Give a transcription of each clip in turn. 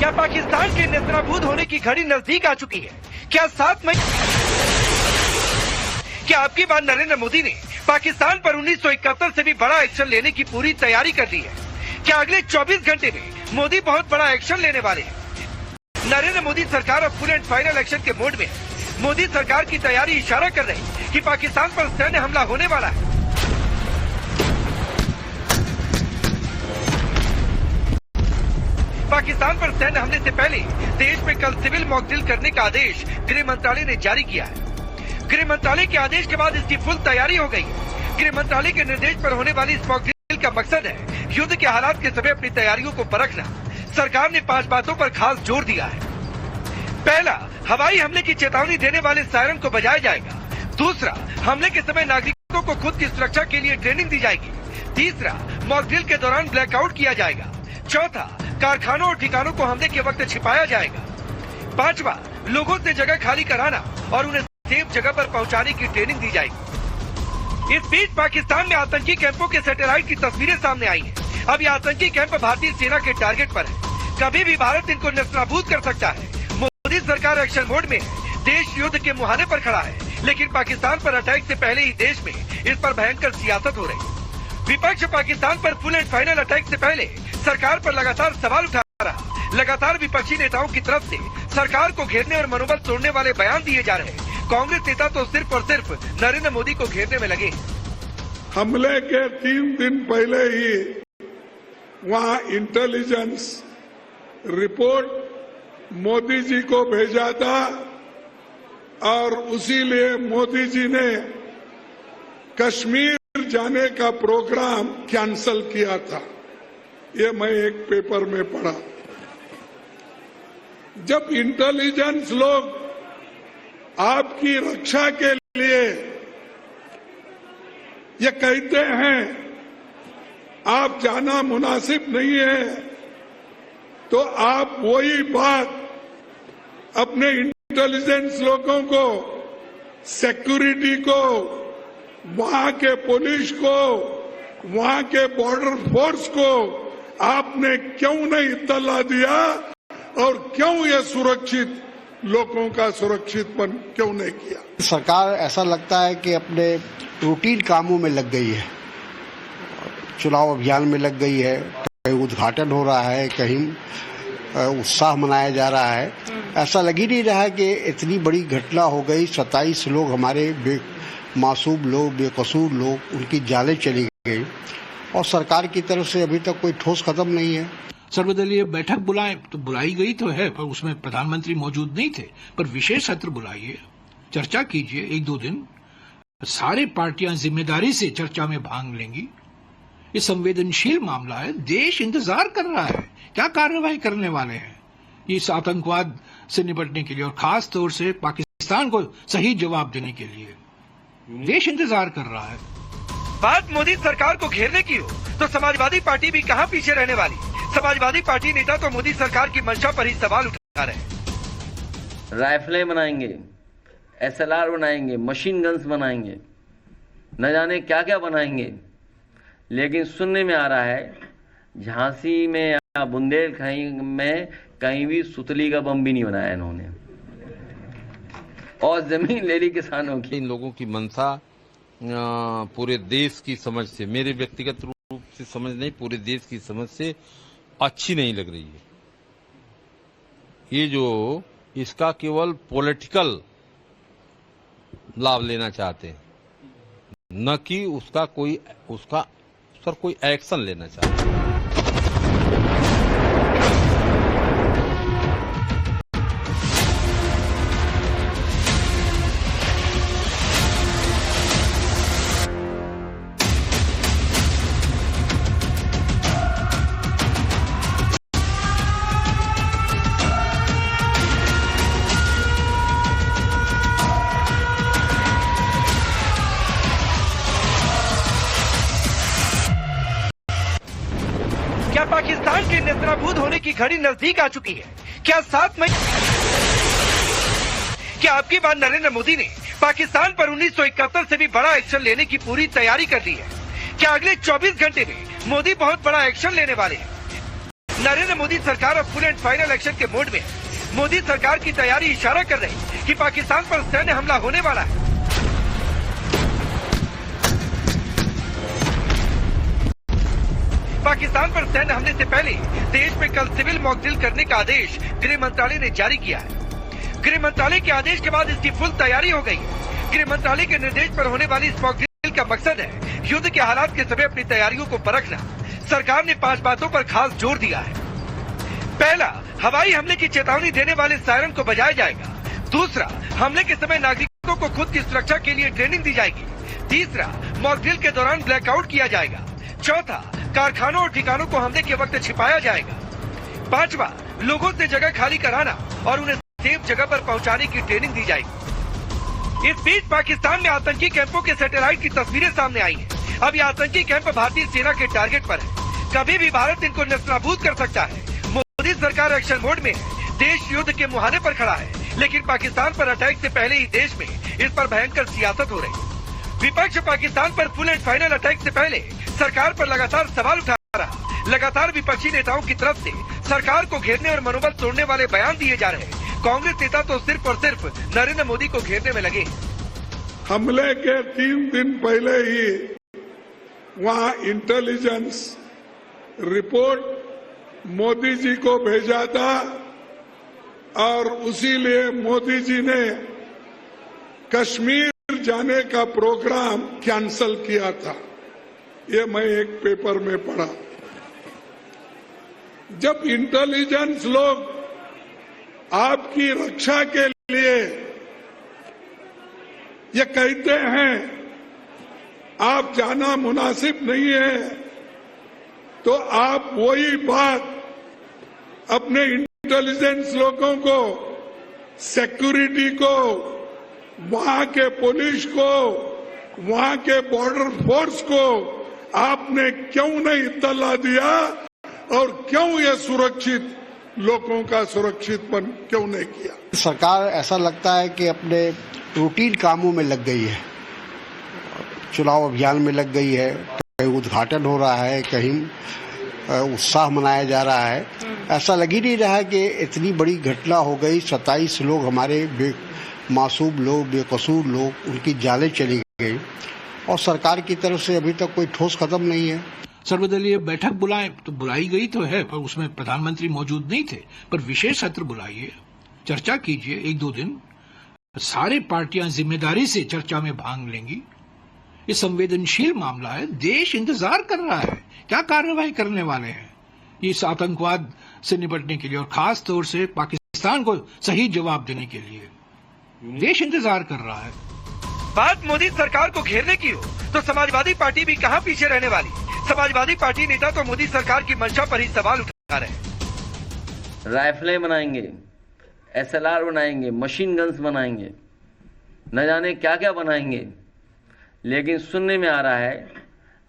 क्या पाकिस्तान के नेस्तनाबूद होने की घड़ी नजदीक आ चुकी है? क्या 7 मई क्या आपकी बार नरेंद्र मोदी ने पाकिस्तान पर 1971 से भी बड़ा एक्शन लेने की पूरी तैयारी कर ली है? क्या अगले 24 घंटे में मोदी बहुत बड़ा एक्शन लेने वाले हैं? नरेंद्र मोदी सरकार अब फुल एंड फाइनल एक्शन के मोड में है। मोदी सरकार की तैयारी इशारा कर रही है कि पाकिस्तान पर सैन्य हमला होने वाला है। पाकिस्तान पर सैन्य हमले से पहले देश में कल सिविल मॉक ड्रिल करने का आदेश गृह मंत्रालय ने जारी किया है। गृह मंत्रालय के आदेश के बाद इसकी फुल तैयारी हो गई है। गृह मंत्रालय के निर्देश पर होने वाली इस मॉक ड्रिल का मकसद है युद्ध के हालात के समय अपनी तैयारियों को परखना। सरकार ने 5 बातों पर खास जोर दिया है। पहला, हवाई हमले की चेतावनी देने वाले सायरन को बजाया जाएगा। दूसरा, हमले के समय नागरिकों को खुद की सुरक्षा के लिए ट्रेनिंग दी जाएगी। तीसरा, मॉक ड्रिल के दौरान ब्लैकआउट किया जाएगा। चौथा, कारखानों और ठिकानों को हमले के वक्त छिपाया जाएगा। पांचवा, लोगों से जगह खाली कराना और उन्हें सेफ जगह पर पहुंचाने की ट्रेनिंग दी जाएगी। इस बीच पाकिस्तान में आतंकी कैंपों के सैटेलाइट की तस्वीरें सामने आई हैं। अब ये आतंकी कैंप भारतीय सेना के टारगेट पर है। कभी भी भारत इनको नेस्तनाबूद कर सकता है। मोदी सरकार एक्शन मोड में है। देश युद्ध के मुहाने पर खड़ा है, लेकिन पाकिस्तान पर अटैक से पहले ही देश में इस पर भयंकर सियासत हो रही है। विपक्ष पाकिस्तान पर फुल एंड फाइनल अटैक से पहले सरकार पर लगातार सवाल उठा रहा। लगातार विपक्षी नेताओं की तरफ से सरकार को घेरने और मनोबल तोड़ने वाले बयान दिए जा रहे हैं। कांग्रेस नेता तो सिर्फ और सिर्फ नरेंद्र मोदी को घेरने में लगे। हमले के 3 दिन पहले ही वहां इंटेलिजेंस रिपोर्ट मोदी जी को भेजा था और उसी लिए मोदी जी ने कश्मीर जाने का प्रोग्राम कैंसल किया था। ये मैं एक पेपर में पढ़ा। जब इंटेलिजेंस लोग आपकी रक्षा के लिए ये कहते हैं आप जाना मुनासिब नहीं है, तो आप वही बात अपने इंटेलिजेंस लोगों को, सिक्योरिटी को, वहां के पुलिस को, वहां के बॉर्डर फोर्स को आपने क्यों नहीं इत्तला दिया और क्यों ये सुरक्षित लोगों का सुरक्षितपन क्यों नहीं किया? सरकार ऐसा लगता है कि अपने रूटीन कामों में लग गई है, चुनाव अभियान में लग गई है। कहीं उद्घाटन हो रहा है, कहीं उत्साह मनाया जा रहा है। ऐसा लग ही नहीं रहा है कि इतनी बड़ी घटना हो गई। 27 लोग हमारे मासूम लोग, बेकसूर लोग, उनकी जानें चली गई और सरकार की तरफ से अभी तक कोई ठोस कदम नहीं है। सर्वदलीय बैठक बुलाए तो बुलाई गई तो है, पर उसमें प्रधानमंत्री मौजूद नहीं थे। पर विशेष सत्र बुलाइए, चर्चा कीजिए 1-2 दिन। सारे पार्टियां जिम्मेदारी से चर्चा में भाग लेंगी। ये संवेदनशील मामला है, देश इंतजार कर रहा है क्या कार्रवाई करने वाले हैं इस आतंकवाद से निपटने के लिए, और खास तौर से पाकिस्तान को सही जवाब देने के लिए देश इंतजार कर रहा है। बात मोदी सरकार को घेरने की हो तो समाजवादी पार्टी भी कहां पीछे रहने वाली। समाजवादी पार्टी नेता तो मोदी सरकार की मंशा पर ही सवाल उठा रहे हैं। राइफलें बनाएंगे, SLR बनाएंगे, मशीन गन्स बनाएंगे, न जाने क्या क्या बनाएंगे। लेकिन सुनने में आ रहा है झांसी में या बुंदेलखंड में कहीं भी सुतली का बम भी नहीं बनाया इन्होंने, और जमीन ले ली किसानों की। इन लोगों की मंशा पूरे देश की समझ से, मेरे व्यक्तिगत रूप से समझ नहीं, पूरे देश की समझ से अच्छी नहीं लग रही है। ये जो इसका केवल पॉलिटिकल लाभ लेना चाहते हैं, न कि उसका कोई एक्शन लेना चाहते हैं। क्या पाकिस्तान के नेस्तनाबूद होने की घड़ी नजदीक आ चुकी है? क्या 7 मई क्या आपकी बार नरेंद्र मोदी ने पाकिस्तान पर 1971 से भी बड़ा एक्शन लेने की पूरी तैयारी कर ली है? क्या अगले 24 घंटे में मोदी बहुत बड़ा एक्शन लेने वाले हैं? नरेंद्र मोदी सरकार अब फुल एंड फाइनल एक्शन के मोड में है। मोदी सरकार की तैयारी इशारा कर रही कि पाकिस्तान पर सैन्य हमला होने वाला है। पाकिस्तान पर सैन्य हमले से पहले देश में कल सिविल मॉकड्रिल करने का आदेश गृह मंत्रालय ने जारी किया है। गृह मंत्रालय के आदेश के बाद इसकी फुल तैयारी हो गई है। गृह मंत्रालय के निर्देश पर होने वाली इस मॉकड्रिल का मकसद है युद्ध के हालात के समय अपनी तैयारियों को परखना। सरकार ने 5 बातों पर खास जोर दिया है। पहला, हवाई हमले की चेतावनी देने वाले सायरन को बजाया जाएगा। दूसरा, हमले के समय नागरिकों को खुद की सुरक्षा के लिए ट्रेनिंग दी जाएगी। तीसरा, मॉकड्रिल के दौरान ब्लैकआउट किया जाएगा। चौथा, कारखानों और ठिकानों को हमले के वक्त छिपाया जाएगा। पांचवा, लोगों से जगह खाली कराना और उन्हें सेफ जगह पर पहुंचाने की ट्रेनिंग दी जाएगी। इस बीच पाकिस्तान में आतंकी कैंपों के सैटेलाइट की तस्वीरें सामने आई हैं। अब ये आतंकी कैंप भारतीय सेना के टारगेट पर है। कभी भी भारत इनको नस्तानाबूद कर सकता है। मोदी सरकार एक्शन मोड में है। देश युद्ध के मुहाने पर खड़ा है, लेकिन पाकिस्तान पर अटैक से पहले ही देश में इस पर भयंकर सियासत हो रही है। विपक्ष पाकिस्तान पर फुल एंड फाइनल अटैक से पहले सरकार पर लगातार सवाल उठा रहा। लगातार विपक्षी नेताओं की तरफ से सरकार को घेरने और मनोबल तोड़ने वाले बयान दिए जा रहे हैं। कांग्रेस नेता तो सिर्फ और सिर्फ नरेंद्र मोदी को घेरने में लगे। हमले के 3 दिन पहले ही वहां इंटेलिजेंस रिपोर्ट मोदी जी को भेजा था और उसी लिए मोदी जी ने कश्मीर जाने का प्रोग्राम कैंसल किया था। ये मैं एक पेपर में पढ़ा। जब इंटेलिजेंस लोग आपकी रक्षा के लिए ये कहते हैं आप जाना मुनासिब नहीं है, तो आप वही बात अपने इंटेलिजेंस लोगों को, सिक्योरिटी को, वहां के पुलिस को, वहां के बॉर्डर फोर्स को आपने क्यों नहीं इत्तला दिया और क्यों ये सुरक्षित लोगों का सुरक्षितपन क्यों नहीं किया? सरकार ऐसा लगता है कि अपने रूटीन कामों में लग गई है, चुनाव अभियान में लग गई है। कहीं उद्घाटन हो रहा है, कहीं उत्साह मनाया जा रहा है। ऐसा लग ही नहीं रहा है कि इतनी बड़ी घटना हो गई। 27 लोग हमारे मासूम लोग, बेकसूर लोग, उनकी जानें चली गई और सरकार की तरफ से अभी तक कोई ठोस कदम नहीं है। सर्वदलीय बैठक बुलाएं तो बुलाई गई तो है, पर उसमें प्रधानमंत्री मौजूद नहीं थे। पर विशेष सत्र बुलाइए, चर्चा कीजिए 1-2 दिन। सारे पार्टियां जिम्मेदारी से चर्चा में भाग लेंगी। ये संवेदनशील मामला है, देश इंतजार कर रहा है क्या कार्रवाई करने वाले हैं इस आतंकवाद से निपटने के लिए, और खास तौर से पाकिस्तान को सही जवाब देने के लिए देश इंतजार कर रहा है। बात मोदी सरकार को घेरने की हो तो समाजवादी पार्टी भी कहां पीछे रहने वाली। समाजवादी पार्टी नेता तो मोदी सरकार की मंशा पर ही सवाल उठा रहे हैं। राइफलें बनाएंगे, SLR बनाएंगे, मशीन गन्स बनाएंगे, न जाने क्या क्या बनाएंगे। लेकिन सुनने में आ रहा है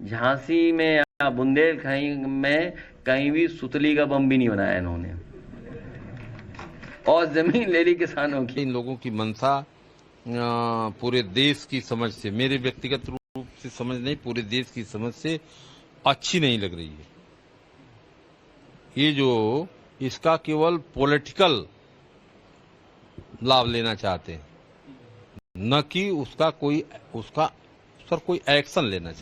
झांसी में या बुंदेलखंड में कहीं भी सुतली का बम भी नहीं बनाया इन्होंने, और जमीन ले ली किसानों की। इन लोगों की मंशा पूरे देश की समझ से, मेरे व्यक्तिगत रूप से समझ नहीं, पूरे देश की समझ से अच्छी नहीं लग रही है। ये जो इसका केवल पॉलिटिकल लाभ लेना चाहते हैं, न कि उसका कोई एक्शन लेना चाहते हैं।